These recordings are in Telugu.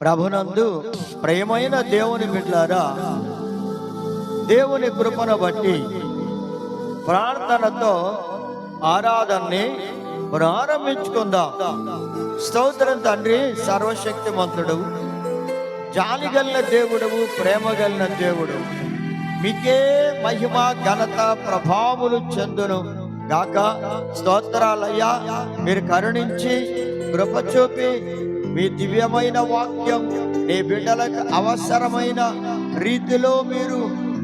ప్రభునందు ప్రియమైన దేవుని బిడ్డలారా, దేవుని కృపను బట్టి ప్రార్థనతో ఆరాధనని ప్రారంభించుకుందాం. స్తోత్రం తండ్రి, సర్వశక్తిమంతుడు, జాలిగలిగిన దేవుడు, ప్రేమ కలిగిన దేవుడు, మీకే మహిమ ఘనత ప్రభావములు చెందును గాక. స్తోత్రాలయ్యా, మీరు కరుణించి కృప చూపి మీ దివ్యమైన వాక్యం నీ బిడ్డలకు అవసరమైన రీతిలో మీరు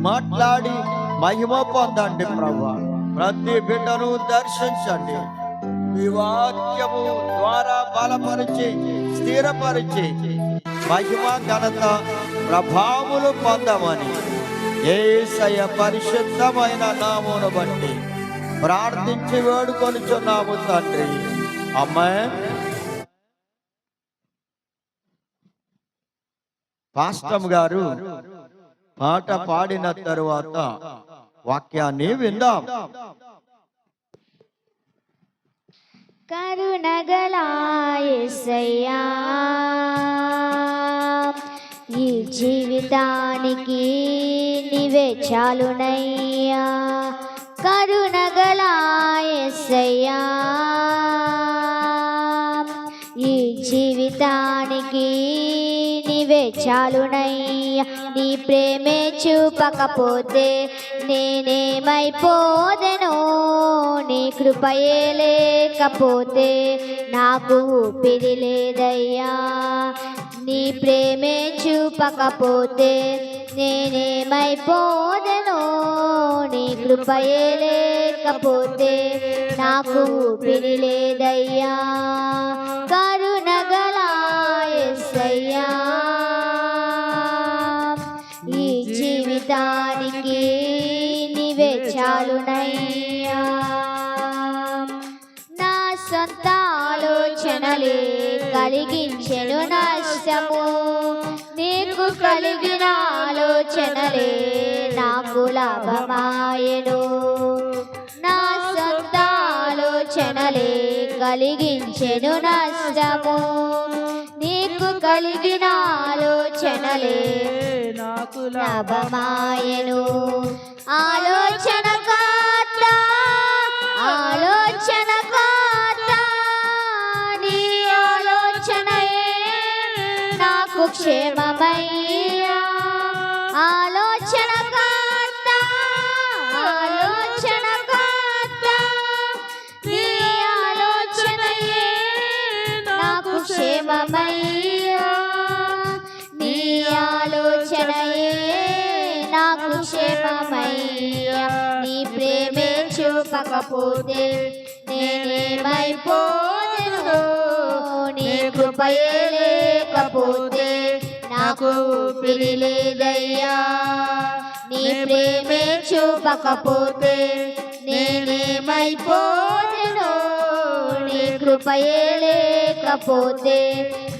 మాట్లాడి మహిమ పొందండి ప్రభువా. ప్రతి బిడ్డను దర్శించండి, మీ వాక్యము ద్వారా బలపరిచి స్థిరపరిచి మహిమ ఘనత ప్రభావములు పొందమని యేసయ్య పరిశుద్ధమైన నామమును బట్టి ప్రార్థించి వేడుకొనుచున్నాము తండ్రి, ఆమేన్. పాస్టర్ గారు పాట పాడిన తరువాత వాక్యాన్ని విందాం. కరుణగల యేసయ్యా, ఈ జీవితానికి నీవే చాలునయ్యా. కరుణగల యేసయ్యా, ఈ జీవితానికి నీవే చాలునయ్యా. నీ ప్రేమే చూపకపోతే నేనేమైపోదెను, నీ కృపయే లేకపోతే నాకు ఊపిరి లేదయ్యా. నీ ప్రేమే చూపకపోతే నేనేమైపోదెను, నీ కృపయే లేకపోతే నాకు ఊపిరి లేదయ్యా. కరుణగల యేసయ్యా, ఈ జీవితానికి నీవే చాలునయ్యా. నా సొంత ఆలోచనలే కలిగించెను నష్టము, నీకు కలిగిన ఆలోచనలే నాకు లాభమాయెను. నా సొంత ఆలోచనలే కలిగించెను నష్టము, నీకు కలిగిన ఆలోచనలే నాకు లాభమాయెను. ఆలోచన కర్త, ఆలోచన కర్త, నీ ఆలోచనయే నాకు క్షేమమయ్యా. ఆలోచన కర్త, ఆలోచన కర్త, నీ ఆలోచనయే నాకు క్షేమమయ్యా. నీ ఆలోచనయే నాకు క్షేమమయ్యా. నీ ప్రేమే చూపకపోతే నేనేమైపోదెను, నీ కృపయే లేకపోతే నాకు ఊపిరి లేదయ్యా. నీ ప్రేమే చూపకపోతే నేనేమైపోదెను, నీ కృపయే లేకపోతే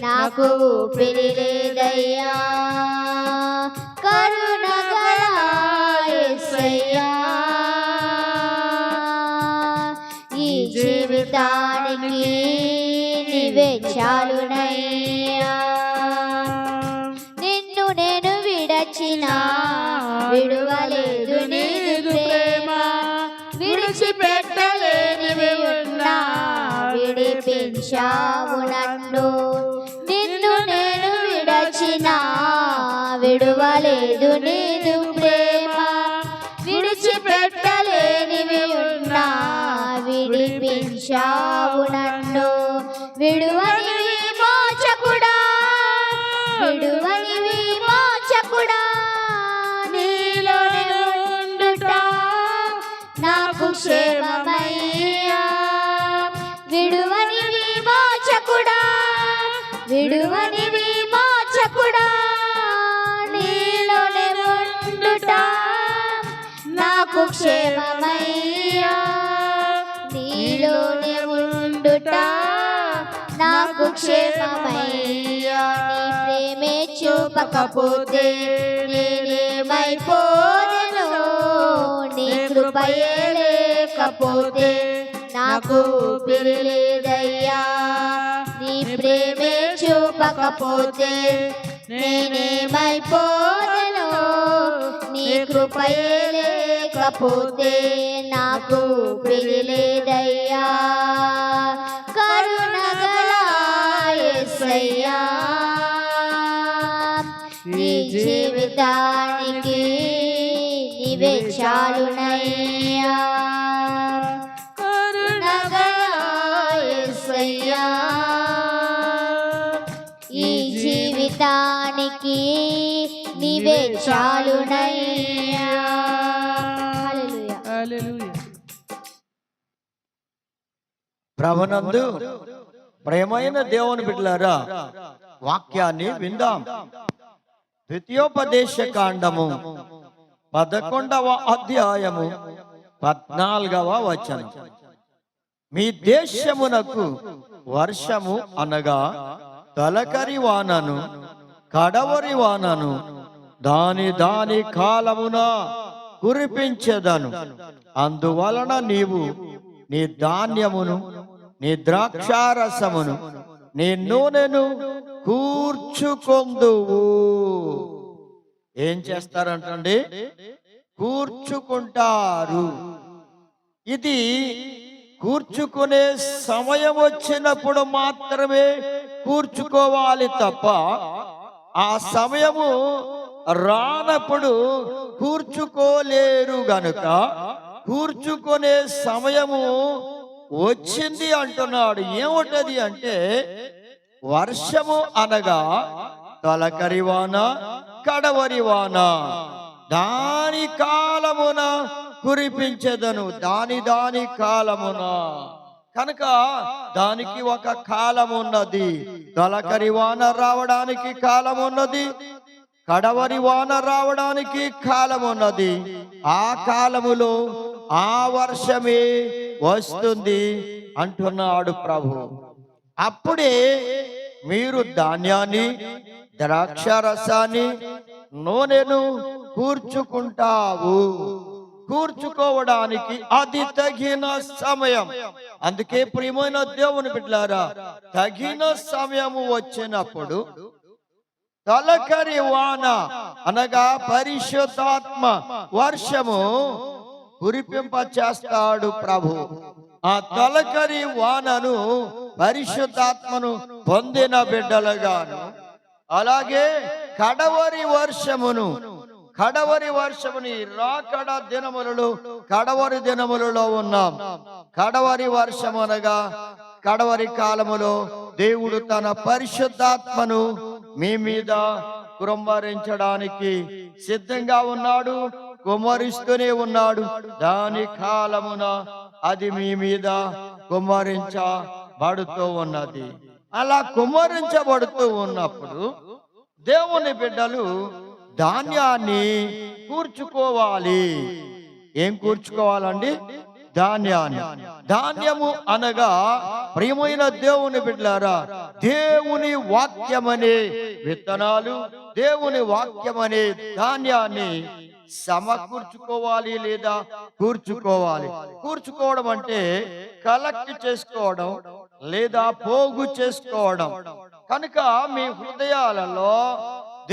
నాకు ఊపిరి లేదయ్యా. కరుణగల యేసయ్యా, ఈ జీవితానికి నీవే చాలునయ్యా. నిన్ను నేను విడచిన విడువలేదు నీ ప్రేమ, విడిచిపెట్టలేనివి ఉన్నా విడిపించావు నన్ను. నిన్ను నేను విడచిన విడువలేదు నీదు ప్రేమ, విడిచిపెట్టలేనివి ఉన్నా విడిపించావు నన్ను. విడువని విమోచకుడా, విడువని విమోచకుడా, నీలోనే ఉండుట నాకు క్షేమమయ్యా. విడువని విమోచకుడా, విడువని విమోచకుడా, నీలోనే ఉండుట నాకు క్షేమమయ్యా. నీలోనే ఉండుట నాకు క్షేమమయ్యా. నీ ప్రేమే చూపకపోతే నేనేమైపోదెను, నీ కృపయే లేకపోతే నాకు ఊపిరి లేదయ్యా. నీ ప్రేమే చూప చూపకపోతే నేనేమైపోదెను, నీ కృపయే లేకపోతే నాకు పిలిలేదయ్యా. కరుణగల యేసయ్యా, ఈ జీవితానికి నీవే చాలునయ్యా. కరుణగల యేసయ్యా, ఈ జీవితానికి నీవే చాలునయ్యా. హల్లెలూయా. హల్లెలూయా. ప్రభునందు ప్రేమైన దేవుని బిడ్డలారా, వాక్యాన్ని విందాం. ద్వితీయోపదేశ కాండము 11వ అధ్యాయము 14వ వచనం. మీ దేశమునకు వర్షము అనగా తొలకరి వానను కడవరి వానను దాని దాని కాలమున కురిపించెదను. అందువలన నీవు నీ ధాన్యమును, నీ ద్రాక్షారసమును, నీ నూనెను కూర్చుకొందువు. ఏం చేస్తారంటండి? కూర్చుకుంటారు. ఇది కూర్చుకునే సమయం వచ్చినప్పుడు మాత్రమే కూర్చుకోవాలి తప్ప ఆ సమయము రానప్పుడు కూర్చుకోలేరు గనుక కూర్చుకునే సమయము వచ్చింది అంటున్నాడు. ఏముంటది అంటే వర్షము అనగా తొలకరి వాన కడవరి వాన దాని కాలమున కురిపించెదను. దాని దాని కాలమున కనుక దానికి ఒక కాలం ఉన్నది. తొలకరి వాన రావడానికి కాలం ఉన్నది, కడవరి వాన రావడానికి కాలం ఉన్నది. ఆ కాలములో ఆ వర్షమే వస్తుంది అంటున్నాడు ప్రభు. అప్పుడే మీరు ధాన్యాన్ని, ద్రాక్షారసాన్ని, నూనెను కూర్చుకుంటావు. కూర్చుకోవడానికి అది తగిన సమయం. అందుకే ప్రియమైన దేవుని బిడ్డలారా, తగిన సమయము వచ్చినప్పుడు తొలకరి వాన అనగా పరిశుద్ధాత్మ వర్షము కురిపింప చేస్తాడు ప్రభు. ఆ తొలకరి వానను పరిశుద్ధాత్మను పొందిన బిడ్డలుగాను, అలాగే కడవరి వర్షముని రాకడ దినములలో కడవరి దినములలో ఉన్నాం. కడవరి వర్షము అనగా కడవరి కాలములో దేవుడు తన పరిశుద్ధాత్మను మీ మీద కుమ్మరించడానికి సిద్ధంగా ఉన్నాడు, కుమ్మరిస్తూనే ఉన్నాడు. దాని కాలమున అది మీ మీద కుమ్మరించబడుతూ ఉన్నది. అలా కుమ్మరించబడుతూ ఉన్నప్పుడు దేవుని బిడ్డలు ధాన్యాన్ని కూర్చుకోవాలి. ఏం కూర్చుకోవాలండి? ధాన్యాన్ని. ధాన్యము అనగా ప్రియమైన దేవుని బిడ్డలారా, దేవుని వాక్యమనే విత్తనాలు, దేవుని వాక్యమనే ధాన్యాన్ని సమకూర్చుకోవాలి లేదా కూర్చుకోవాలి. కూర్చుకోవడం అంటే కలెక్ట్ చేసుకోవడం లేదా పోగు చేసుకోవడం. కనుక మీ హృదయాలలో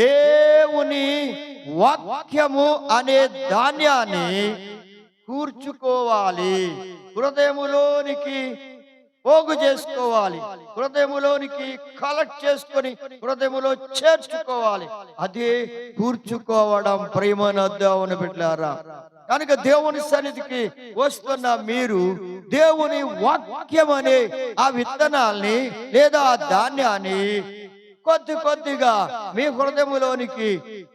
దేవుని వాక్యము అనే ధాన్యాన్ని కూర్చుకోవాలి, హృదయములోనికి పోగు చేసుకోవాలి, హృదయములోనికి కలెక్ట్ చేసుకొని హృదయములో చేర్చుకోవాలి. అదే కూర్చుకోవడం ప్రియమైన దేవుని బిడ్డలారా. కనుక దేవుని సన్నిధికి వస్తున్న మీరు దేవుని వాక్యం అనే ఆ విత్తనాల్ని లేదా ఆ ధాన్యాన్ని కొద్దిగా మీ హృదయములోనికి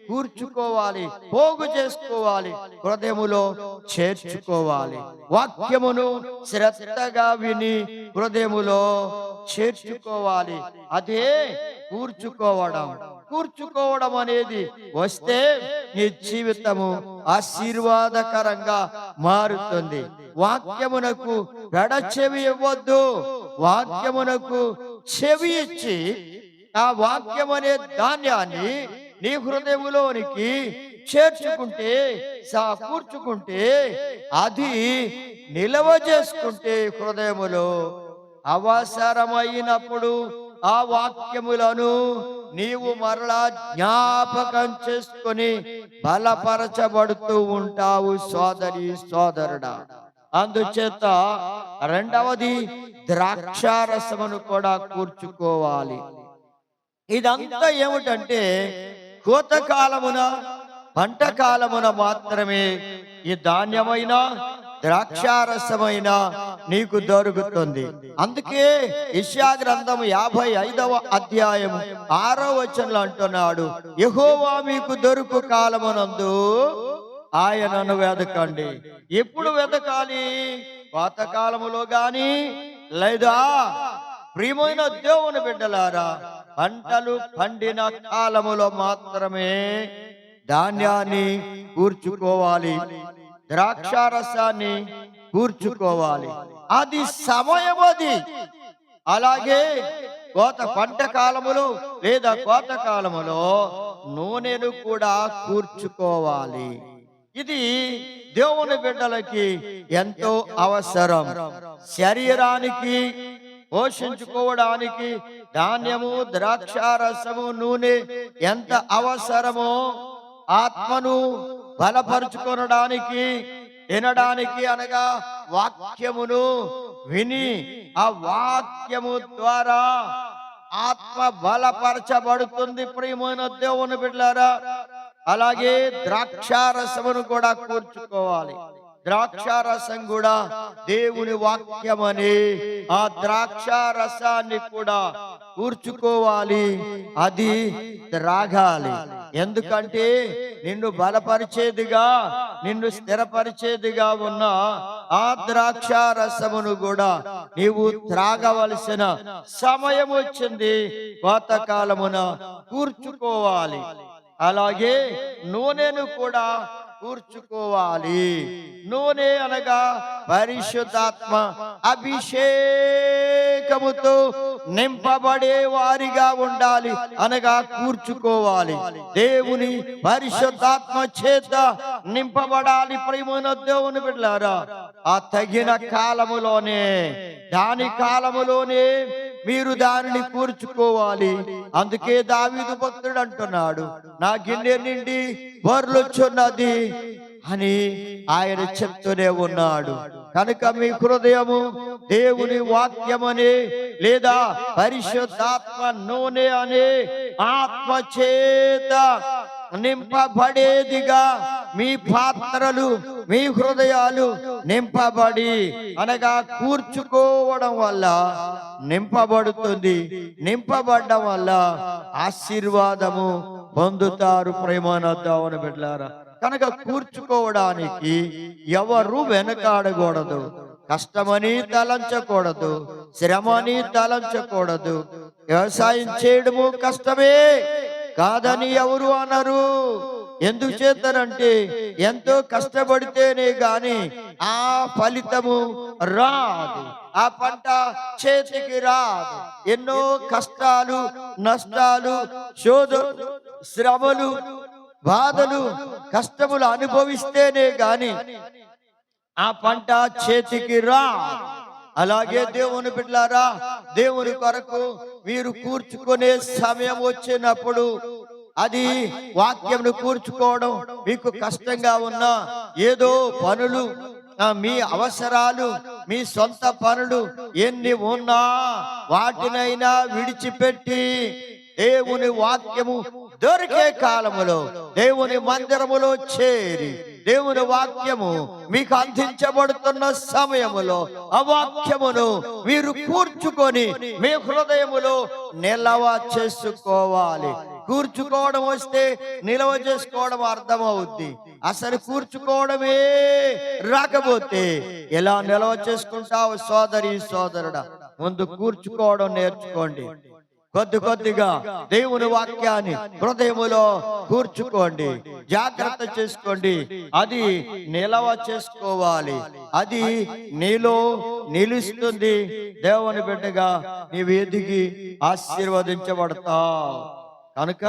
కూర్చుకోవాలి, పోగు చేసుకోవాలి, హృదయములో చేర్చుకోవాలి. వాక్యమును శ్రద్ధగా విని హృదయములో చేర్చుకోవాలి. అదే కూర్చుకోవడం అనేది వస్తే నీ జీవితము ఆశీర్వాదకరంగా మారుతుంది. వాక్యమునకు పెడచెవి ఇవ్వద్దు. వాక్యమునకు చెవి ఇచ్చి ఆ వాక్యం అనే ధాన్యాన్ని నీ హృదయములోనికి చేర్చుకుంటే, కూర్చుకుంటే, అది నిలవ చేసుకుంటే హృదయములో అవసరమైనప్పుడు ఆ వాక్యములను నీవు మరలా జ్ఞాపకం చేసుకొని బలపరచబడుతూ ఉంటావు సోదరి సోదరుడా. అందుచేత రెండవది ద్రాక్షారసమును కూడా కూర్చుకోవాలి. ఇదంతా ఏమిటంటే కోతకాలమున పంట కాలమున మాత్రమే ఈ ధాన్యమైన ద్రాక్షారసమైన నీకు దొరుకుతుంది. అందుకే యెషయా గ్రంథం 55వ అధ్యాయం 6వ వచనంలో అంటున్నాడు, యెహోవా మీకు దొరుకు కాలమునందు ఆయనను వెదకండి. ఎప్పుడు వెదకాలి? కోతకాలములో గాని లేదా ప్రియమైన దేవుని బిడ్డలారా పంటలు పండిన కాలములో మాత్రమే ధాన్యాన్ని కూర్చుకోవాలి, ద్రాక్షారసాన్ని కూర్చుకోవాలి. అది సమయం అది. అలాగే పంట కాలములో లేదా కోత కాలములో నూనెను కూడా కూర్చుకోవాలి. ఇది దేవుని బిడ్డలకి ఎంతో అవసరం. శరీరానికి పోషించుకోవడానికి ధాన్యము, ద్రాక్షారసము, నూనె ఎంత అవసరమో ఆత్మను బలపరుచుకొనడానికి వినడానికి అనగా వాక్యమును విని ఆ వాక్యము ద్వారా ఆత్మ బలపరచబడుతుంది. ప్రియమైన దేవుని బిడ్డలారా, అలాగే ద్రాక్షారసమును కూడా కూర్చుకోవాలి. ద్రాక్షారసం కూడా దేవుని వాక్యమని ఆ ద్రాక్షారసాన్ని కూడా కూర్చుకోవాలి, అది త్రాగాలి. ఎందుకంటే నిన్ను బలపరిచేదిగా, నిన్ను స్థిరపరిచేదిగా ఉన్న ఆ ద్రాక్షారసమును కూడా నీవు త్రాగవలసిన సమయం వచ్చింది. కోతకాలమున కూర్చుకోవాలి. అలాగే నూనెను కూడా కూర్చుకోవాలి. నూనె అనగా పరిశుద్ధాత్మ అభిషేకముతో నింపబడే వారిగా ఉండాలి అనగా కూర్చుకోవాలి. దేవుని పరిశుద్ధాత్మ చేత నింపబడాలి. ప్రియమైన దేవుని బిడ్డలారా, ఆ తగిన కాలములోనే, దాని కాలములోనే మీరు దానిని కూర్చుకోవాలి. అందుకే దావీదు భక్తుడు అంటున్నాడు, నా గిన్నె నిండి బొర్లుచున్నది అని ఆయన చెప్తూనే ఉన్నాడు. కనుక మీ హృదయము దేవుని వాక్యమనే లేదా పరిశుద్ధాత్మ నూనె అనే ఆత్మ చేత నింపబడేదిగా మీ పాత్రలు, మీ హృదయాలు నింపబడి అనగా కూర్చుకోవడం వల్ల నింపబడుతుంది. నింపబడడం వల్ల ఆశీర్వాదము పొందుతారు. ప్రేమైన దేవుని బిడ్డలారా, కనుక కూర్చుకోవడానికి ఎవరు వెనకాడకూడదు. కష్టమని తలంచకూడదు, శ్రమని తలంచకూడదు. వ్యవసాయం చేయడము కష్టమే కాదని ఎవరు అనరు. ఎందుకు చేస్తారంటే ఎంతో కష్టపడితేనే గాని ఆ ఫలితము రాదు, ఆ పంట చేతికి రాదు. ఎన్నో కష్టాలు, నష్టాలు, శోధనలు, శ్రమలు, బాధలు, కష్టములు అనుభవిస్తేనే గాని ఆ పంట చేతికి రా. అలాగే దేవుని బిడ్డలారా, దేవుని కొరకు మీరు కూర్చుకునే సమయం వచ్చినప్పుడు అది వాక్యంను కూర్చుకోవడం మీకు కష్టంగా ఉన్నా, ఏదో పనులు, మీ అవసరాలు, మీ సొంత పనులు ఎన్ని ఉన్నా వాటినైనా విడిచిపెట్టి దేవుని వాక్యము దొరికే కాలములో దేవుని మందిరములో చేరి దేవుని వాక్యము మీకు అందించబడుతున్న సమయములో ఆ వాక్యమును మీరు కూర్చుకొని మీ హృదయములో నిలవ చేసుకోవాలి. కూర్చుకోవడం వస్తే నిలవ చేసుకోవడం అర్థమవుద్ది. అసలు కూర్చుకోవడమే రాకపోతే ఎలా నిలవ చేసుకుంటావు? సోదరి సోదరుడా, ముందు కూర్చుకోవడం నేర్చుకోండి. కొద్దిగా దేవుని వాక్యాన్ని హృదయములో కూర్చుకోండి, జాగ్రత్త చేసుకోండి. అది నిలవ చేసుకోవాలి, అది నీలో నిలుస్తుంది. దేవుని బిడ్డగా నీవు ఎదిగి ఆశీర్వదించబడతావు. కనుక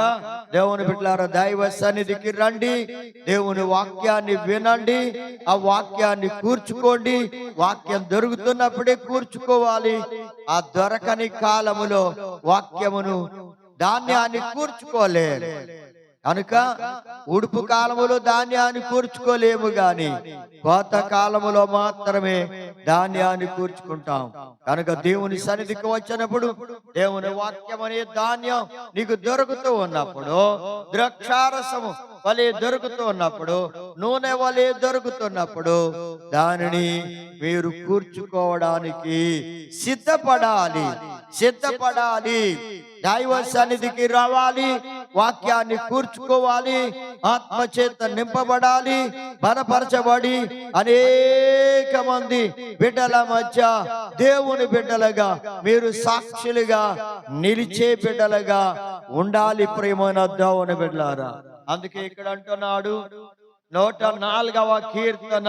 దేవుని బిడ్డలారా, దైవ సన్నిధికి రండి, దేవుని వాక్యాన్ని వినండి, ఆ వాక్యాన్ని కూర్చుకోండి. వాక్యం దొరుకుతున్నప్పుడే కూర్చుకోవాలి. ఆ దొరకని కాలములో వాక్యమును, ధాన్యాన్ని కూర్చుకోలేదు. కనుక ఉడుపు కాలములో ధాన్యాన్ని కూర్చుకోలేము గాని కోత కాలములో మాత్రమే ధాన్యాన్ని కూర్చుకుంటాం. కనుక దేవుని సన్నిధికి వచ్చినప్పుడు దేవుని వాక్యం అనే ధాన్యం నీకు దొరుకుతూ ఉన్నప్పుడు, ద్రాక్షారసము వలె దొరుకుతూ ఉన్నప్పుడు, నూనె వలె దొరుకుతున్నప్పుడు దానిని మీరు కూర్చుకోవడానికి సిద్ధపడాలి. దైవ సన్నిధికి రావాలి, వాక్యాన్ని కూర్చుకోవాలి, ఆత్మచేత నింపబడాలి, బలపరచబడి అనేక మంది బిడ్డల మధ్య దేవుని బిడ్డలుగా మీరు సాక్షులుగా నిలిచే బిడ్డలుగా ఉండాలి. ప్రియమైన దేవుని బిడ్డలారా, అందుకే ఇక్కడ అంటున్నాడు 104వ కీర్తన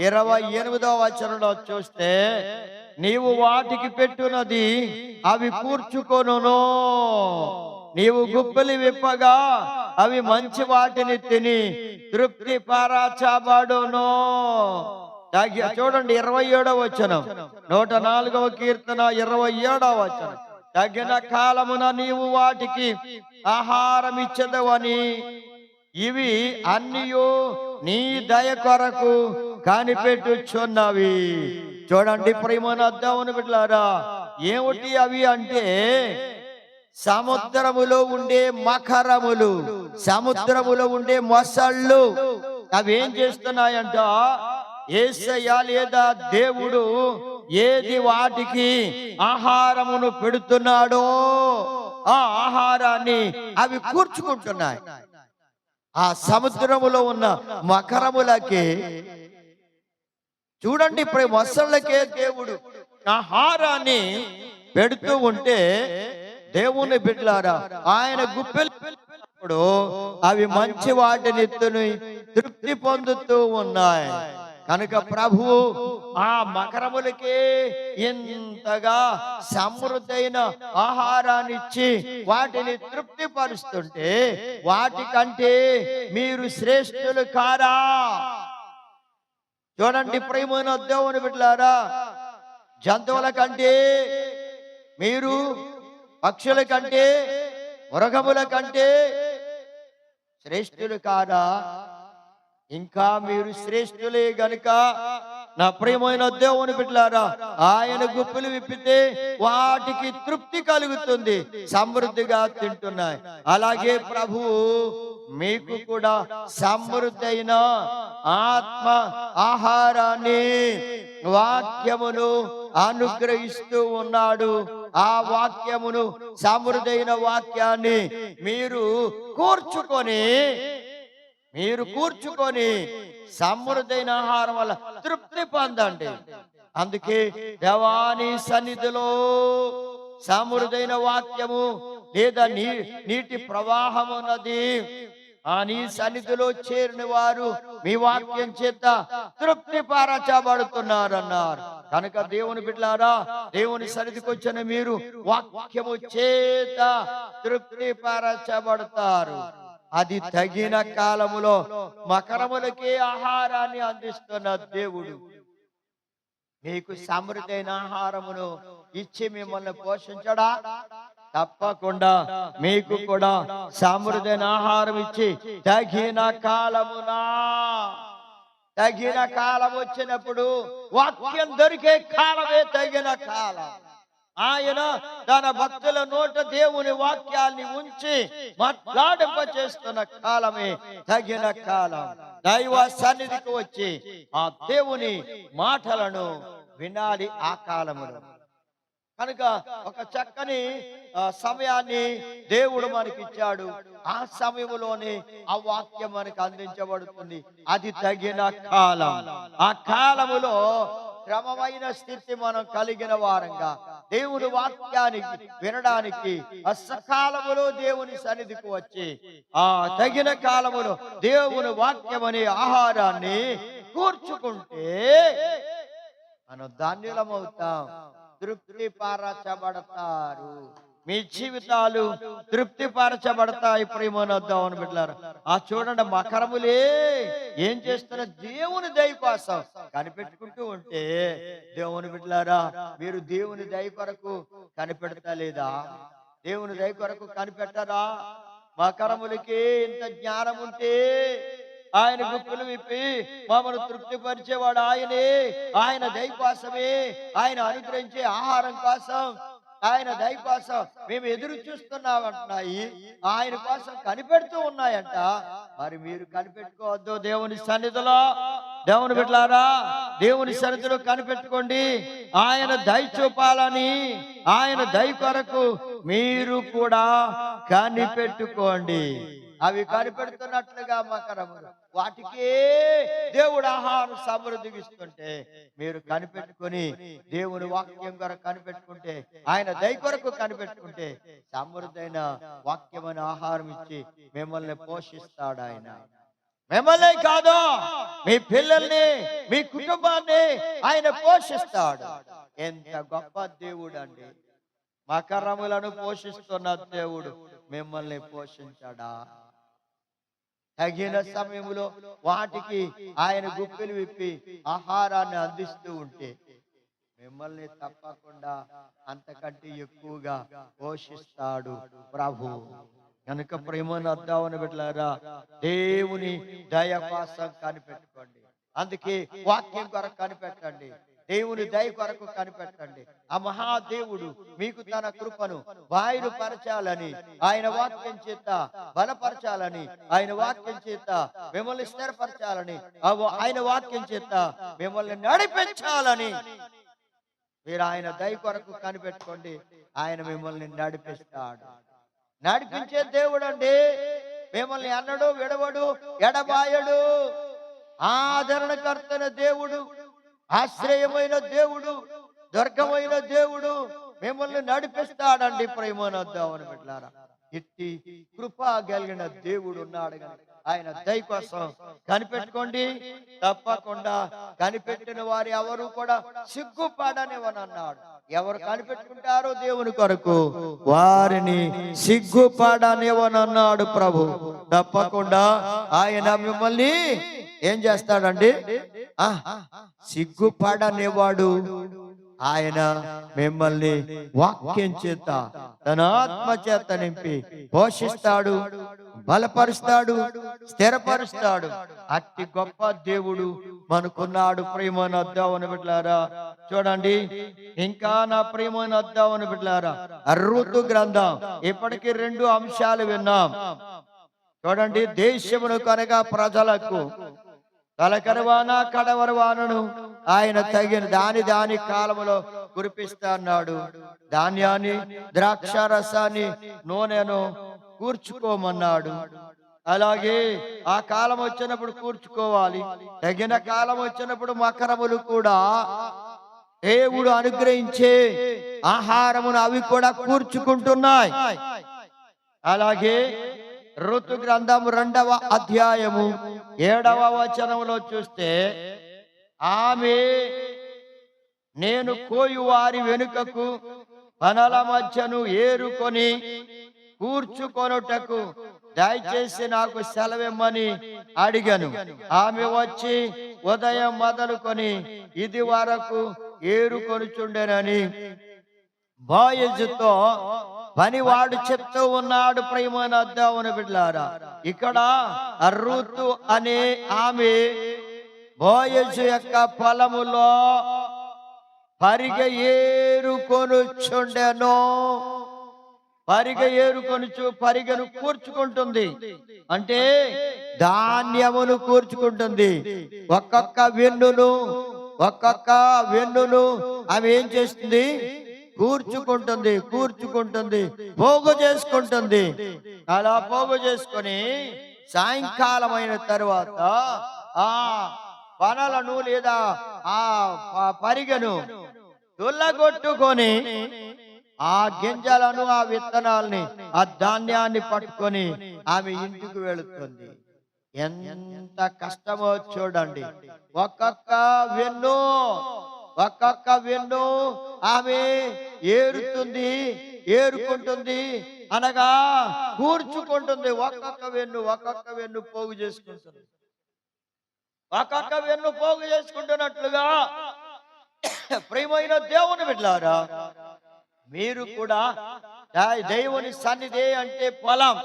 28వ వచనంలో చూస్తే, నీవు వాటికి పెట్టునది అవి కూర్చుకొనును, నీవు గుప్పలి విప్పగా అవి మంచి వాటిని తిని తృప్తి పరచబడును. చూడండి 27వ వచనం, 104వ కీర్తన 27వ వచనం. తగిన కాలమున నీవు వాటికి ఆహారం ఇచ్చదవని, ఇవి అన్నియు నీ దయ కొరకు కనిపెట్టుచున్నవి. చూడండి ప్రియమైన దేవుని బిడ్డలారా, ఏమిటి అవి అంటే సముద్రములో ఉండే మకరములు, సముద్రములో ఉండే మొసళ్ళు. అవి ఏం చేస్తున్నాయంట, యేసయ్య లేదా దేవుడు ఏది వాటికి ఆహారమును పెడుతున్నాడో ఆ ఆహారాన్ని అవి కూర్చుకుంటున్నాయి. ఆ సముద్రములో ఉన్న మకరములకి, చూడండి ఇప్పుడు మొసళ్ళకే దేవుడు ఆహారాన్ని పెడుతూ ఉంటే, దేవుని బిడ్డలారా, ఆయన గుప్పెలు అవి మంచి వాటిని తృప్తి పొందుతూ ఉన్నాయి. కనుక ప్రభువు ఆ మకరములకే ఎంతగా సమృద్ధైన ఆహారాన్ని ఇచ్చి వాటిని తృప్తి పరుస్తుంటే, వాటికంటే మీరు శ్రేష్ఠులు కారా? చూడండి ప్రియమైన దేవుని బిడ్డలారా, జంతువుల కంటే మీరు, పక్షుల కంటే, మృగముల కంటే శ్రేష్ఠులు కాదా? ఇంకా మీరు శ్రేష్ఠులే గనుక నా ప్రియమైన దేవుని బిడ్డలారా, ఆయన గుప్పులు విప్పితే వాటికి తృప్తి కలుగుతుంది, సమృద్ధిగా తింటున్నాయి. అలాగే ప్రభువు మీకు కూడా సమృద్ధైన ఆత్మ ఆహారాన్ని, వాక్యమును అనుగ్రహిస్తూ ఉన్నాడు. ఆ వాక్యమును, సమృద్ధైన వాక్యాన్ని మీరు కూర్చుకొని సమృద్ధైన ఆహారం వల్ల తృప్తి పొందండి. అందుకే దేవాని సన్నిధిలో సమృద్ధైన వాక్యము లేదా నీటి ప్రవాహం ఉన్నది. ఆ నీ సన్నిధిలో చేరిన వారు మీ వాక్యం చేత తృప్తి పరచబడుతున్నారన్నారు. కనుక దేవుని బిడ్డలారా, దేవుని సన్నిధికి వచ్చిన మీరు వాక్యము చేత తృప్తి పరచబడతారు. అది తగిన కాలములో మకరములకే ఆహారాన్ని అందిస్తున్న దేవుడు మీకు సమృద్ధైన ఆహారమును ఇచ్చి మిమ్మల్ని పోషించడా? తప్పకుండా మీకు కూడా సమృద్ధైన ఆహారం ఇచ్చి తగిన కాలం వచ్చినప్పుడు, వాక్యం దొరికే కాలమే తగిన కాలం. ఆయన తన భక్తుల నోట దేవుని వాక్యాన్ని ఉంచి మాట్లాడింప చేస్తున్న కాలమే తగిన కాలం. దైవ సన్నిధికి వచ్చి ఆ దేవుని మాటలను వినాలి ఆ కాలములో. కనుక ఒక చక్కని సమయాన్ని దేవుడు మనకి ఇచ్చాడు. ఆ సమయంలోనే ఆ వాక్యం మనకు అందించబడుతుంది. అది తగిన కాలం. ఆ కాలములో క్రమమైన స్థితి మనం కలిగిన వారంగా దేవుని వాక్యానికి వినడానికి సకాలములో దేవుని సన్నిధికి వచ్చి ఆ తగిన కాలములో దేవుని వాక్యం అనే ఆహారాన్ని కూర్చుకుంటే మనం ధాన్యులమవుతాం, తృప్తి పరచబడతారు. మీ జీవితాలు తృప్తిపరచబడతాయి. ప్రియమనొద్దామని బిడ్డలారా, ఆ చూడండి మకరములే ఏం చేస్తున్న దేవుని దయ కోసం కనిపెట్టుకుంటూ ఉంటే, దేవుని బిడ్డలారా మీరు దేవుని దయ కొరకు కనిపెడతా లేదా? దేవుని దయ కొరకు కనిపెట్టరా? మకరములకి ఇంత జ్ఞానం ఉంటే ఆయన గుప్పులు విప్పి మమ్మల్ని తృప్తిపరిచేవాడు ఆయనే. ఆయన దయ కోసమే, ఆయన అనుగ్రహించే ఆహారం కోసం, ఆయన దయ కోసం మేము ఎదురు చూస్తున్నామంటున్నాయి, ఆయన కోసం కనిపెడుతూ ఉన్నాయంట. మరి మీరు కనిపెట్టుకోవద్దు దేవుని సన్నిధిలో? దేవుని బిడ్డలారా, దేవుని సన్నిధిలో కనిపెట్టుకోండి. ఆయన దయ చూపాలని, ఆయన దయ కొరకు మీరు కూడా కనిపెట్టుకోండి. అవి కనిపెడుతున్నట్లుగా మకరములు, వాటికే దేవుడు ఆహారం సమృద్ధిగా ఇస్తుంటే మీరు కనిపెట్టుకుని దేవుని వాక్యం కొరకు కనిపెట్టుకుంటే, ఆయన దయ కొరకు కనిపెట్టుకుంటే సమృద్ధైన వాక్యమైన ఆహారం ఇచ్చి మిమ్మల్ని పోషిస్తాడు. ఆయన మిమ్మల్ని కాదు, మీ పిల్లల్ని, మీ కుటుంబాన్ని ఆయన పోషిస్తాడు. ఎంత గొప్ప దేవుడు అండి! మకరములను పోషిస్తున్న దేవుడు మిమ్మల్ని పోషించాడా? తగిన సమయంలో వాటికి ఆయన గుప్పిలు విప్పి ఆహారాన్ని అందిస్తూ ఉంటే మిమ్మల్ని తప్పకుండా అంతకంటే ఎక్కువగా పోషిస్తాడు ప్రభు. కనుక ప్రేమను అద్దామని బిడ్డలారా, దేవుని దయ కోసం కనిపెట్టుకోండి. అందుకే వాక్యం కొరకు కనిపెట్టండి, దేవుని దయ కొరకు కనిపెట్టండి. ఆ మహాదేవుడు మీకు తన కృపను బయలుపరచాలని, ఆయన వాక్యం చేత బలపరచాలని, ఆయన వాక్యం చేత మిమ్మల్ని స్థిరపరచాలని, ఆయన వాక్యం చేత మిమ్మల్ని నడిపించాలని మీరు ఆయన దయ కొరకు కనిపెట్టుకోండి. ఆయన మిమ్మల్ని నడిపిస్తాడు. నడిపించే దేవుడు అండి. మిమ్మల్ని అన్నడు, విడవడు, ఎడబాయడు. ఆదరణకర్తన దేవుడు, ఆశ్రయమైన దేవుడు, దుర్గమైన దేవుడు మిమ్మల్ని నడిపిస్తాడండి. ప్రేమనొద్దామని బిడ్డలారా, ఇట్టి కృప కలిగిన దేవుడు ఉన్నాడు కనుక ఆయన దయ కోసం కనిపెట్టుకోండి. తప్పకుండా కనిపెట్టిన వారు ఎవరు కూడా సిగ్గుపడనివనన్నాడు. ఎవరు కనిపెట్టుకుంటారో దేవుని కొరకు వారిని సిగ్గుపడనివనన్నాడు ప్రభు. తప్పకుండా ఆయన మిమ్మల్ని ఏం చేస్తాడండి? సిగ్గుపడనివాడు. ఆయన మిమ్మల్ని వాక్యం చేత, తన ఆత్మ చేత నింపి పోషిస్తాడు, బలపరుస్తాడు, స్థిరపరుస్తాడు. అట్టి గొప్ప దేవుడు మనకున్నాడు. ప్రియమైన అద్దావని బిడ్డలారా, చూడండి ఇంకా నా ప్రియమైన అద్దావని బిడ్డలారా, రూతు గ్రంథం ఇప్పటికి 2 అంశాలు విన్నాం. చూడండి, దేశమును కనగా ప్రజలకు తలకరవాన కడవరవానను ఆయన తగిన దాని కాలములో కురిపిస్తా అన్నాడు. ధాన్యాన్ని, ద్రాక్ష రసాన్ని, నూనెను కూర్చుకోమన్నాడు. అలాగే ఆ కాలం వచ్చినప్పుడు కూర్చుకోవాలి. తగిన కాలం వచ్చినప్పుడు మకరములు కూడా దేవుడు అనుగ్రహించే ఆహారమును అవి కూడా కూర్చుకుంటున్నాయి. అలాగే ఋతు గ్రంథం 2వ అధ్యాయము 7వ వచనంలో చూస్తే, ఆమె నేను కోయు వారి వెనుకకు పనల మధ్యను ఏరుకొని కూర్చుకొనుటకు దయచేసి నాకు సెలవిమ్మని అడిగాను. ఆమె వచ్చి ఉదయం మొదలుకొని ఇది వరకు ఏరుకొనుచుండెనని బోయజుతో పనివాడు చెప్తూ ఉన్నాడు. ప్రియమైన అద్దావని బిడ్డలారా, ఇక్కడ రూతు అనే ఆమె బోయజు యొక్క పొలములో పరిగ ఏరుకొనుచుండెను. పరిగను కూర్చుకుంటుంది అంటే ధాన్యమును కూర్చుకుంటుంది. ఒక్కొక్క వెన్నును ఆమె ఏం చేస్తుంది? కూర్చుకుంటుంది, పోగు చేసుకుంటుంది. అలా పోగు చేసుకొని సాయంకాలం అయిన తరువాత ఆ పనలను లేదా ఆ పరిగను తుల్లగొట్టుకొని ఆ గింజలను, ఆ విత్తనాల్ని, ఆ ధాన్యాన్ని పట్టుకొని ఆమె ఇంటికి వెళుతుంది. ఎంత కష్టమో చూడండి. ఒక్కొక్క వెన్ను ఆమె ఏరుతుంది. ఏరుకుంటుంది అనగా కూర్చుకుంటుంది. ఒక్కొక్క వెన్ను పోగు చేసుకుంటుంది. ఒక్కొక్క వెన్ను పోగు చేసుకుంటున్నట్లుగా ప్రియమైన దేవుని బిడ్డలారా, మీరు కూడా దేవుని సన్నిధి అంటే పొలం.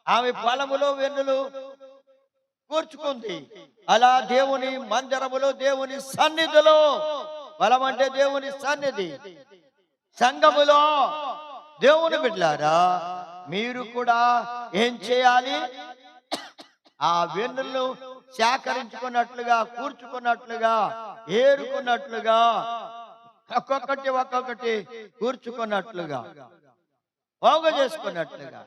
ఆమె పొలములో వెన్నులు కూర్చుకుంది. అలా దేవుని మందిరములో, దేవుని సన్నిధిలో, పొలం అంటే దేవుని సన్నిధి, సంఘములో దేవుని బిడ్డలారా, మీరు కూడా ఏం చేయాలి? ఆ వెన్నులను సేకరించుకున్నట్లుగా, కూర్చుకున్నట్లుగా, ఏరుకున్నట్లుగా, ఒక్కొక్కటి కూర్చుకున్నట్లుగా, పోగు చేసుకున్నట్లుగా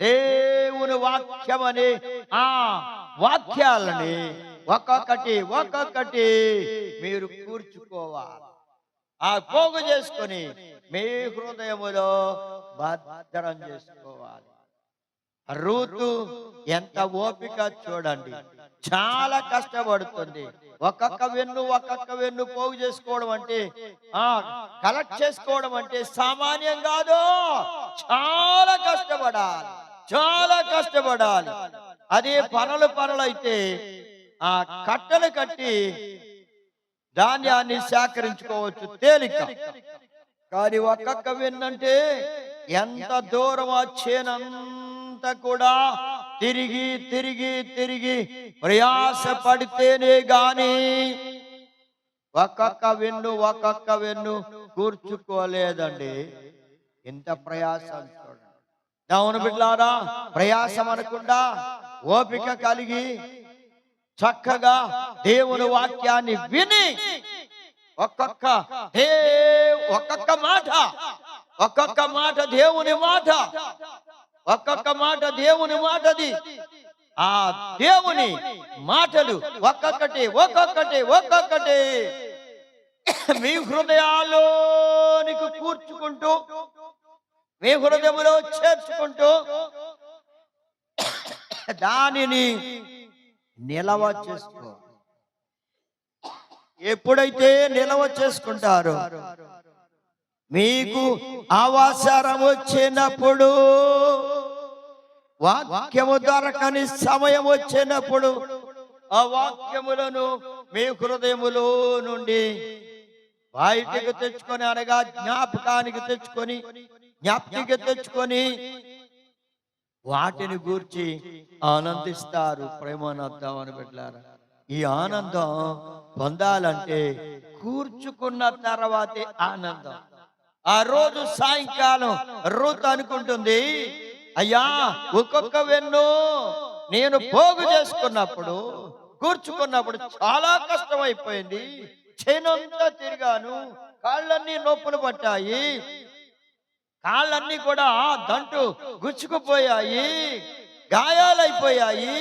దేవుని వాక్యం అనే ఆ వాక్యాలని ఒక్కొక్కటి మీరు కూర్చుకోవాలి. ఆ పోగు చేసుకొని మీ హృదయములో భద్రం చేసుకోవాలి. రూతు ఎంత ఓపిక చూడండి, చాలా కష్టపడుతుంది. ఒక్కొక్క వెన్ను పోగు చేసుకోవడం అంటే, కలెక్ట్ చేసుకోవడం అంటే సామాన్యం కాదు. చాలా కష్టపడాలి. అదే పనులైతే ఆ కట్టలు కట్టి ధాన్యాన్ని సేకరించుకోవచ్చు, తేలిక. కానీ ఒక్కొక్క వెన్నంటే ఎంత దూరం వచ్చేనంత కూడా తిరిగి ప్రయాస పడితేనే గాని ఒక్కొక్క వెన్ను కూర్చుకోలేదండి. ఇంత ప్రయాసం చూడండి. దేవుని బిడ్డలారా, ప్రయాసం అనకుండా ఓపిక కలిగి చక్కగా దేవుని వాక్యాన్ని విని ఒక్కొక్క మాట దేవుని మాట, ఒక్కొక్క మాట దేవుని మాటది. ఆ దేవుని మాటలు ఒక్కొక్కటి మీ హృదయాల్లోనికి కూర్చుకుంటూ, మీ హృదయంలో చేర్చుకుంటూ దానిని నిలవ చేసుకో. ఎప్పుడైతే నిలవ చేసుకుంటారో, మీకు అవసరం వచ్చినప్పుడు, వాక్యము దొరకని సమయం వచ్చినప్పుడు, ఆ వాక్యములను మీ హృదయములో నుండి బయటికి తెచ్చుకొని, అనగా జ్ఞాపకానికి తెచ్చుకొని వాటిని గూర్చి ఆనందిస్తారు. ప్రేమనద్దామని బిడ్డలారా, ఈ ఆనందం పొందాలంటే కూర్చుకున్న తర్వాతే ఆనందం. ఆ రోజు సాయంకాలం రూతు అనుకుంటుంది, అయ్యా, ఒక్కొక్క వెన్ను నేను పోగు చేసుకున్నప్పుడు, కూర్చుకున్నప్పుడు చాలా కష్టమైపోయింది. చేనంతా తిరిగాను, కాళ్ళన్నీ నొప్పులు పట్టాయి, కాళ్ళన్నీ కూడా దంటు గుచ్చుకుపోయాయి, గాయాలైపోయాయి.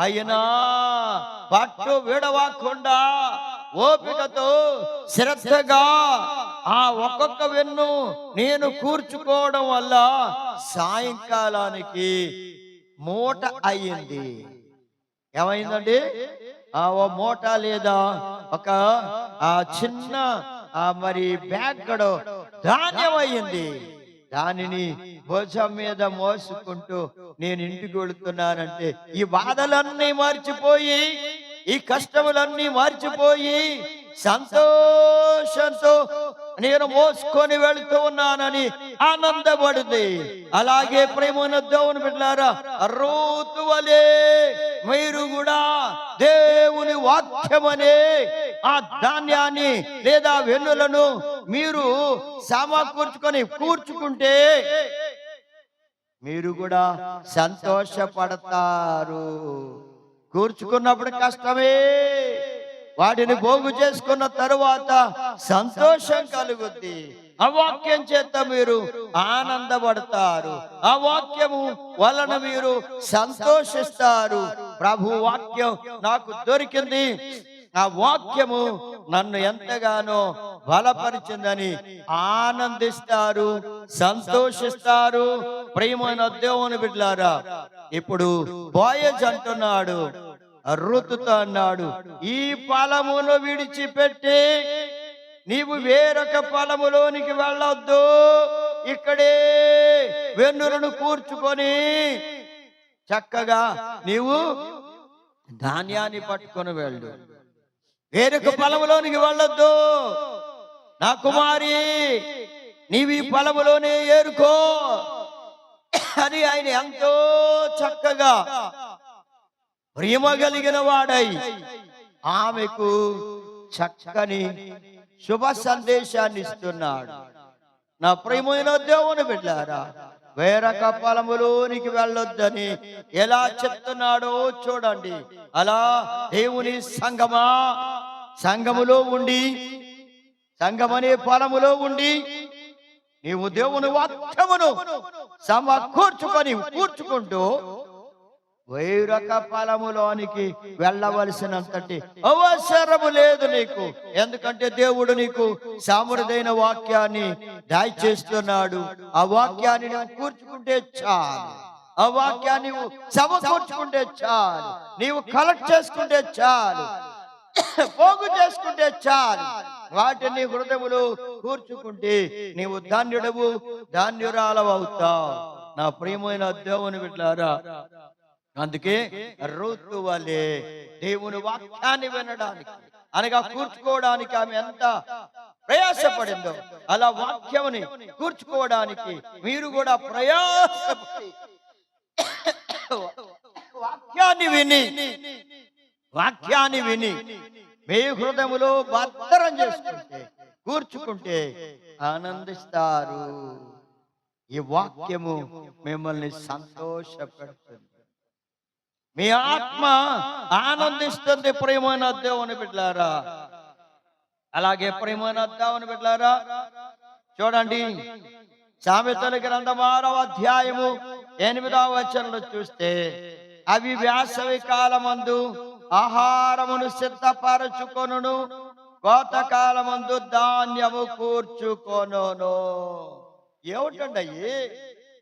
అయినా పట్టు విడవకుండా ఓపికతో శ్రద్ధగా ఆ ఒక్కొక్క వెన్ను నేను కూర్చుకోవడం వల్ల సాయంకాలానికి మూట అయ్యింది. ఏమైందండి? ఓ మూట లేదా ఒక చిన్న మరి బ్యాగ్ ధాన్యం అయ్యింది. దానిని భుజం మీద మోసుకుంటూ నేను ఇంటికి వెళుతున్నానంటే, ఈ బాధలన్నీ మర్చిపోయి, ఈ కష్టములన్నీ మర్చిపోయి సంతోషంతో నేను మోసుకొని వెళుతూ ఉన్నానని ఆనందపడింది. అలాగే ప్రేమన్న దేవుని బిడ్డలారా, రూతు వలె మీరు కూడా దేవుని వాక్యమనే ఆ ధాన్యాన్ని లేదా వెన్నులను మీరు కూర్చుకుంటే మీరు కూడా సంతోషపడతారు. కూర్చుకున్నప్పుడు కష్టమే, వాటిని పోగు చేసుకున్న తరువాత సంతోషం కలుగుద్ది. ఆ వాక్యం చేత మీరు ఆనందపడతారు, ఆ వాక్యము వలన మీరు సంతోషిస్తారు. ప్రభు వాక్యం నాకు దొరికింది, ఆ వాక్యము నన్ను ఎంతగానో బలపరిచిందని ఆనందిస్తారు, సంతోషిస్తారు. ప్రియమైన దేవుని బిడ్డలారా, ఇప్పుడు బోయజ్ అంటున్నాడు, రూతుతో అన్నాడు, ఈ ఫలమును విడిచిపెట్టి నీవు వేరొక ఫలములోనికి వెళ్ళొద్దు. ఇక్కడే వెన్నులను కూర్చుకొని చక్కగా నీవు ధాన్యాన్ని పట్టుకొని వెళ్ళు, వేరొక పొలంలోనికి వెళ్ళొద్దు. నా కుమారి, నీవు ఈ పొలంలోనే ఏరుకో అని ఆయన ఎంతో చక్కగా ప్రేమ కలిగిన వాడై ఆమెకు చక్కని శుభ సందేశాన్ని ఇస్తున్నాడు. నా ప్రియమైన దేవుని బిడ్డలారా, వేరొక పొలములోనికి వెళ్ళొద్దని ఎలా చెప్తున్నాడో చూడండి. అలా దేవుని సంఘములో ఉండి, సంఘమనే పొలములో ఉండి నీవు దేవుని వాక్యమును కూర్చుకుంటూ వేరొక పొలములోనికి వెళ్ళవలసినంతటి అవసరము లేదు నీకు. ఎందుకంటే దేవుడు నీకు సమృద్ధైన వాక్యాన్ని దయచేస్తున్నాడు. ఆ వాక్యాన్ని నువ్వు కూర్చుకుంటే చాలు, ఆ వాక్యాన్ని నువ్వు సమకూర్చుకుంటే చాలు, నీవు కలెక్ట్ చేసుకుంటే చాలు, పోగు చేసుకుంటే చాలు. వాటిని హృదయములో కూర్చుకుంటే నీవు ధాన్యుడవు, ధాన్యురాలవవుతావు. నా ప్రియమైన దేవుని బిడ్డలారా, అందుకే రూతు వలె దేవుని వాక్యాన్ని వినడానికి అనగా కూర్చుకోవడానికి ఆమె ఎంత ప్రయాసపడిందో, అలా వాక్యముని కూర్చుకోవడానికి మీరు కూడా ప్రయాసపడి వాక్యాన్ని విని మీ హృదయములో భద్రం చేసుకుంటే, కూర్చుకుంటే ఆనందిస్తారు. ఈ వాక్యము మిమ్మల్ని సంతోషపెడుతుంది, మీ ఆత్మ ఆనందిస్తుంది. ప్రియమైన దేవుని బిడ్డలారా, అలాగే ప్రియమైన దేవుని బిడ్డలారా చూడండి, సామెతల గ్రంథం 6వ అధ్యాయము 8వ వచనంలో చూస్తే, అవి వేసవి కాలమందు ఆహారమును సిద్ధపరచుకొనును, కోతకాలమందు ధాన్యము కూర్చుకొనును. ఏమిటండి అయ్యి?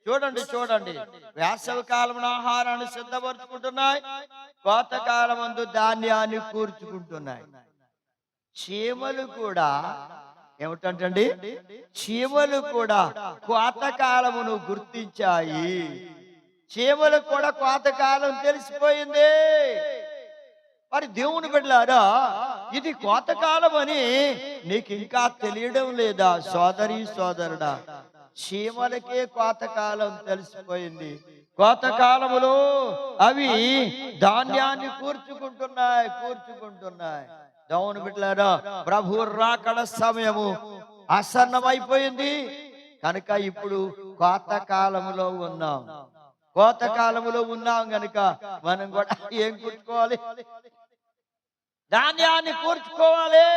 చూడండి, వేసవి కాలమున ఆహారాన్ని సిద్ధపరచుకుంటున్నాయి, కోతకాలమందు ధాన్యాన్ని కూర్చుకుంటున్నాయి. చీమలు కూడా ఏమిటంటండి, చీమలు కూడా కోతకాలమును గుర్తించాయి. చీమలు కూడా కోతకాలం తెలిసిపోయింది. మరి దేవుని బిడ్డలారా, ఇది కోతకాలం అని నీకు ఇంకా తెలియడం లేదా? సోదరి సోదరుడా, చీమలకే కోతకాలం తెలిసిపోయింది. కోతకాలములో అవి ధాన్యాన్ని కూర్చుకుంటున్నాయి. దేవుని బిడ్డలారా, ప్రభు రాకడ సమయము ఆసన్నమైపోయింది కనుక ఇప్పుడు కోతకాలములో ఉన్నాం. కోతకాలములో ఉన్నాం కనుక మనం కూడా ఏం కూర్చుకోవాలి? ధాన్యాన్ని కూర్చుకోవాలి.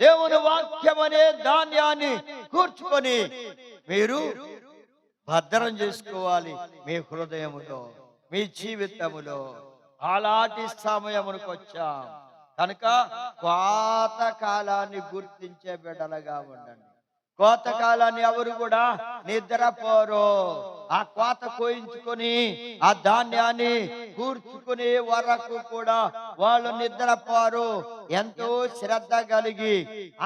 దేవుని వాక్యం అనే ధాన్యాన్ని కూర్చుకొని మీరు భద్రం చేసుకోవాలి మీ హృదయములో, మీ జీవితములో. అలాంటి సమయమునకు వచ్చాం కనుక కోతకాలాన్ని గుర్తించే బిడ్డలుగా ఉండండి. కోతకాలాన్ని ఎవరు కూడా నిద్రపోరు. ఆ కోత కోయించుకొని ఆ ధాన్యాన్ని కూర్చుకునే వరకు కూడా వాళ్ళు నిద్రపోరు. ఎంతో శ్రద్ధ కలిగి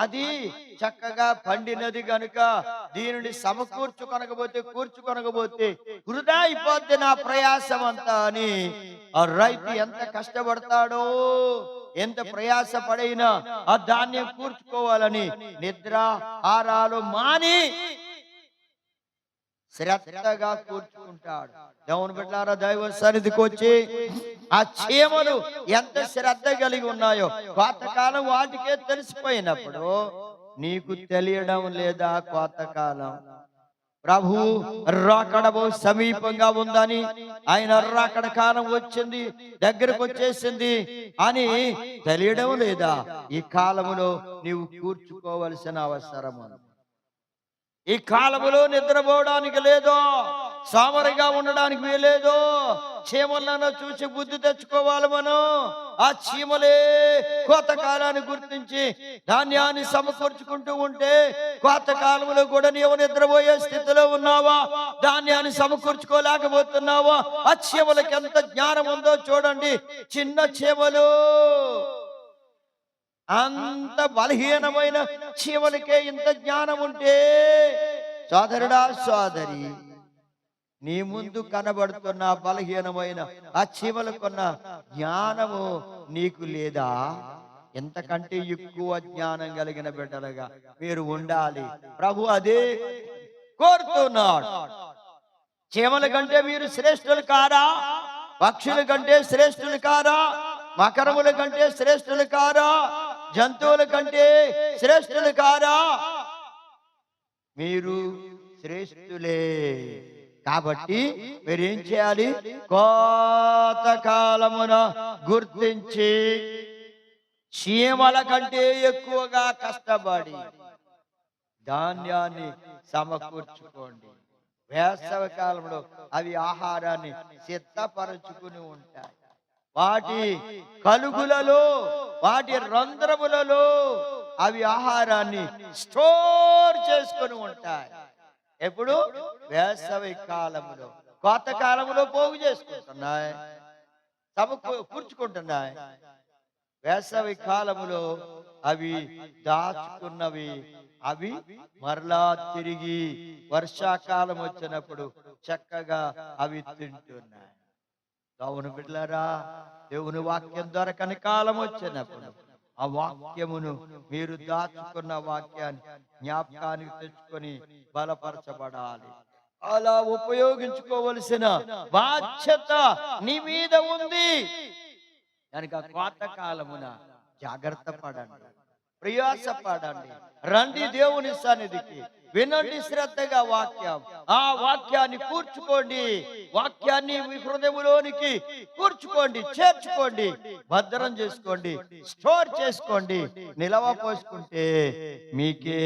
అది చక్కగా పండినది గనుక దీనిని కూర్చుకొనకపోతే వృధా అయిపోద్ది నా ప్రయాసం అంతా అని ఆ రైతు ఎంత కష్టపడతాడో, ఎంత ప్రయాసపడైనా ఆ ధాన్యం కూర్చుకోవాలని నిద్ర ఆరాలు మాని శ్రద్ధగా కూర్చుకుంటాడు. దేవుని బిడ్డలారా, దైవ సన్నిధికి వచ్చి ఆ చీమలు ఎంత శ్రద్ధ కలిగి ఉన్నాయో కోతకాలం వాటికే తెలిసిపోయినప్పుడు నీకు తెలియడం లేదా? కోతకాలం ప్రభు రాకడ సమీపంగా ఉందని, ఆయన రాకడ కాలం వచ్చింది, దగ్గరకు వచ్చేసింది అని తెలియడం లేదా? ఈ కాలములో నీవు కూర్చుకోవలసిన అవసరం. ఈ కాలములో నిద్రపోవడానికి లేదో, సోమరిగా ఉండడానికి వీలేదు. చీమలను చూసి బుద్ధి తెచ్చుకోవాలి మనం. ఆ చీమలే కోతకాలాన్ని గుర్తించి ధాన్యాన్ని సమకూర్చుకుంటూ ఉంటే, కోతకాలంలో కూడా నీవు నిద్రపోయే స్థితిలో ఉన్నావా? ధాన్యాన్ని సమకూర్చుకోలేకపోతున్నావా? ఆ చీమలకి ఎంత జ్ఞానం ఉందో చూడండి. చిన్న చీమలు, అంత బలహీనమైన చీమలకే ఇంత జ్ఞానం ఉంటే సోదరుడా సోదరి, నీ ముందు కనబడుతున్న బలహీనమైన ఆ చీమలకున్న జ్ఞానము నీకు లేదా? ఎంతకంటే ఎక్కువ జ్ఞానం కలిగిన బిడ్డలుగా మీరు ఉండాలి. ప్రభు అదే కోరుతున్నాడు. చీమల కంటే మీరు శ్రేష్ఠులు కారా? పక్షుల కంటే శ్రేష్ఠులు కారా? మకరముల కంటే శ్రేష్ఠులు కారా? జంతువుల కంటే శ్రేష్ఠులు కారా? మీరు శ్రేష్ఠులే. కాబట్టి మీరేం చేయాలి? కోతకాలమున గుర్తించి చీమల కంటే ఎక్కువగా కష్టపడి ధాన్యాన్ని సమకూర్చుకోండి. వేసవి కాలంలో అవి ఆహారాన్ని సిద్ధపరచుకుని ఉంటాయి. వాటి కలుగులలో, వాటి రంధ్రములలో అవి ఆహారాన్ని స్టోర్ చేసుకుని ఉంటాయి. ఎప్పుడు? వేసవి కాలములో. కోత కాలములో పోగు చేసుకుంటున్నాయి, కూర్చుకుంటున్నాయి. వేసవి కాలములో అవి దాచుకున్నవి అవి మరలా తిరిగి వర్షాకాలం వచ్చినప్పుడు చక్కగా అవి తింటున్నాయి. అవును బిడ్డలారా, దేవుని వాక్యం దొరకని కాలం వచ్చినప్పుడు ఆ వాక్యమును మీరు దాచుకున్న వాక్యాన్ని జ్ఞాపకానికి తెచ్చుకొని బలపరచబడాలి. అలా ఉపయోగించుకోవలసిన బాధ్యత నీ మీద ఉంది కనుక కోత కాలమున జాగ్రత్త పడండి, ప్రయాసపడండి. రండి దేవుని సన్నిధికి, వినండి శ్రద్ధగా వాక్యం. ఆ వాక్యాన్ని కూర్చుకోండి, వాక్యాన్ని మీ హృదయంలోనికి కూర్చుకోండి, చేర్చుకోండి, భద్రం చేసుకోండి, స్టోర్ చేసుకోండి. నిలవ పోసుకుంటే మీకే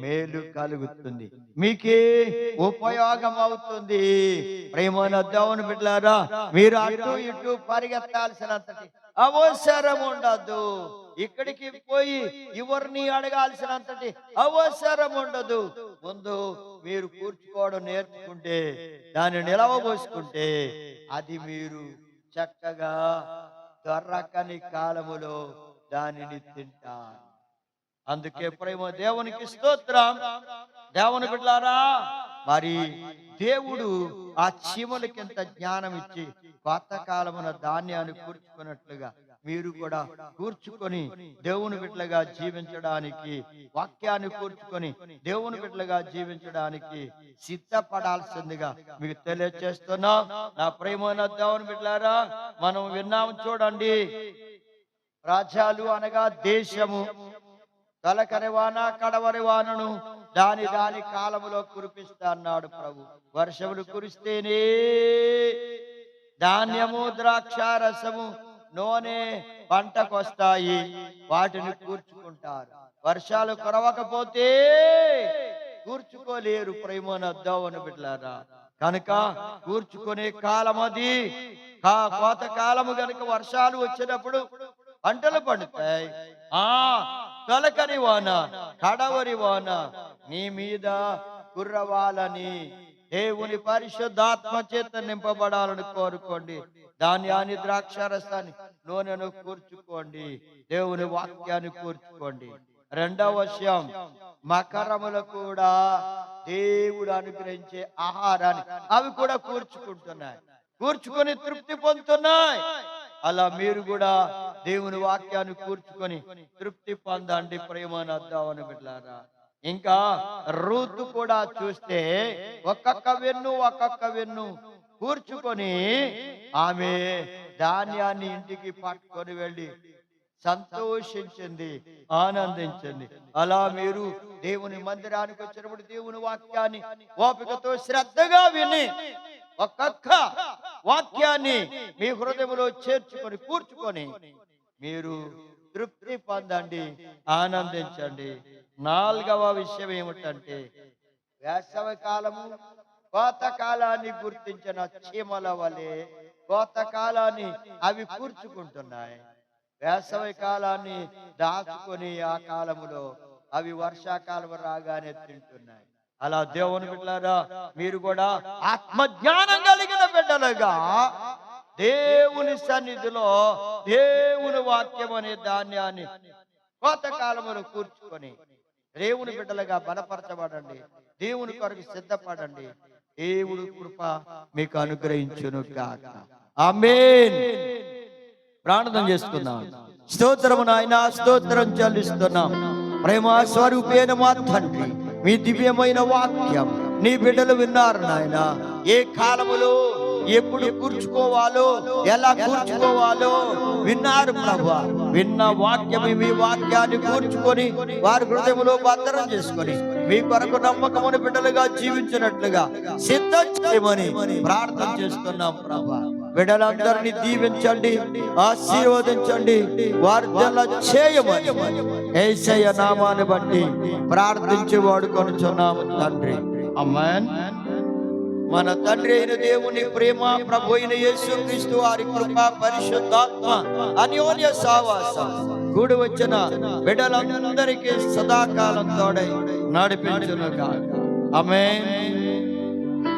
మేలు కలుగుతుంది, మీకే ఉపయోగం అవుతుంది. ప్రేమైన దేవుని బిడ్డలారా, మీరు అటు ఇటు పరిగెత్తాల్సినంతటి అవసరం ఉండదు. ఇక్కడికి పోయి ఎవరిని అడగాల్సినంతటి అవసరం ఉండదు. ముందు మీరు కూర్చుకోవడం నేర్చుకుంటే, దాన్ని నిలవబోసుకుంటే అది మీరు చక్కగా దొరకని కాలములో దానిని తింటారు. అందుకే ప్రేమ దేవునికి స్తోత్రం. దేవుని బిడ్డలారా, మరి దేవుడు ఆ చీమలకింత జ్ఞానం ఇచ్చి కోతకాలమున ధాన్యాన్ని కూర్చుకున్నట్లుగా మీరు కూడా కూర్చుకొని దేవుని బిడ్డలుగా జీవించడానికి, వాక్యాన్ని కూర్చుకొని దేవుని బిడ్డలుగా జీవించడానికి సిద్ధపడాల్సిందిగా మీకు తెలియజేస్తున్నా. నా ప్రేమైన దేవుని బిడ్డలారా, మనం విన్నాము చూడండి. రాజ్యాలు అనగా దేశము తొలకరి వాన కడవరి వానను దాని దాని కాలములో కురిపిస్తా అన్నాడు ప్రభు. వర్షములు కురిస్తేనే ధాన్యము, ద్రాక్ష రసము, నూనె పంటకొస్తాయి, వాటిని కూర్చుకుంటారు. వర్షాలు కురవకపోతే కూర్చుకోలేరు. ప్రేమన దేవుని బిడ్డలారా, కనుక కూర్చుకునే కాలం అది. కోత కాలము గనుక వర్షాలు వచ్చినప్పుడు పంటలు పండుతాయి. తొలకరి వాన కడవరి వాన నీ మీద కుర్రవాలని దేవుని పరిశుద్ధాత్మ చేత నింపబడాలని కోరుకోండి. ధాన్యాన్ని, ద్రాక్షారసాన్ని, నూనెను కూర్చుకోండి, దేవుని వాక్యాన్ని కూర్చుకోండి. రెండవ విషయం, మకరములు కూడా దేవుడు అనుగ్రహించే ఆహారాన్ని అవి కూడా కూర్చుకుంటున్నాయి, కూర్చుకొని తృప్తి పొందుతున్నాయి. అలా మీరు కూడా దేవుని వాక్యాన్ని కూర్చుకొని తృప్తి పొందండి ప్రేమను అద్దామని బిడ్డలారా. ఇంకా రూతు కూడా చూస్తే ఒక్కొక్క వెన్ను కూర్చుకొని ఆమె ధాన్యాన్ని ఇంటికి పట్టుకొని వెళ్ళి సంతోషించింది, ఆనందించింది. అలా మీరు దేవుని మందిరానికి వచ్చినప్పుడు దేవుని వాక్యాన్ని ఓపికతో శ్రద్ధగా విని ఒక్కొక్క వాక్యాన్ని మీ హృదయంలో చేర్చుకొని కూర్చుకొని మీరు తృప్తి పొందండి, ఆనందించండి. నాలుగవ విషయం ఏమిటంటే, వేసవి కాలము కోత కాలాన్ని గుర్తించిన చీమల వలె కోత కాలాన్ని అవి కూర్చుకుంటున్నాయి. వేసవి కాలాన్ని దాచుకొని ఆ కాలములో అవి వర్షాకాలం రాగానే తింటున్నాయి. అలా దేవుని బిడ్డలారా, మీరు కూడా ఆత్మజ్ఞానం కలిగిన బిడ్డలుగా దేవుని సన్నిధిలో దేవుని వాక్యం అనే ధాన్యాన్ని కోతకాలములో కూర్చుకొని దేవుని బిడ్డలుగా బలపరచబడండి. దేవుని కొరకు సిద్ధపడండి. దేవుడు కృప మీకు అనుగ్రహించును గాక. ఆమేన్. ప్రార్థన చేసుకుందాం. స్తోత్రము నాయనా, స్తోత్రం చెల్లిస్తున్నాం. ప్రేమ స్వరూపేణ మా తండ్రి, మీ దివ్యమైన వాక్యం నీ బిడ్డలు విన్నారు నాయన. ఏ కాలములో ఎప్పుడు కూర్చుకోవాలో, ఎలా కూర్చుకోవాలో విన్నారు ప్రభువా. విన్న వాక్యం, మీ వాక్యాన్ని కూర్చుకొని వారి హృదయంలో భద్రం చేసుకొని మీ కొరకు నమ్మకమును బిడ్డలుగా జీవించినట్లుగా సిద్ధం చేయమని ప్రార్థన చేస్తున్నాం ప్రభువా. బిడ్డలందరినీ దీవించండి, ఆశీర్వదించండి, వార్ధల చేయమని యేసయ్య నామాన్ని బట్టి ప్రార్థించి వాడుకొనుచున్నాము తండ్రి. ఆమేన్. మన తండ్రి అయిన దేవుని ప్రేమ, ప్రభు అయిన యేసుక్రీస్తు వారి కృప, పరిశుద్ధాత్మ అన్యోన్య సహవాసం కూడి వచ్చిన బిడ్డలందరికీ సదాకాలం తోడై నడిపించును గాక. ఆమేన్.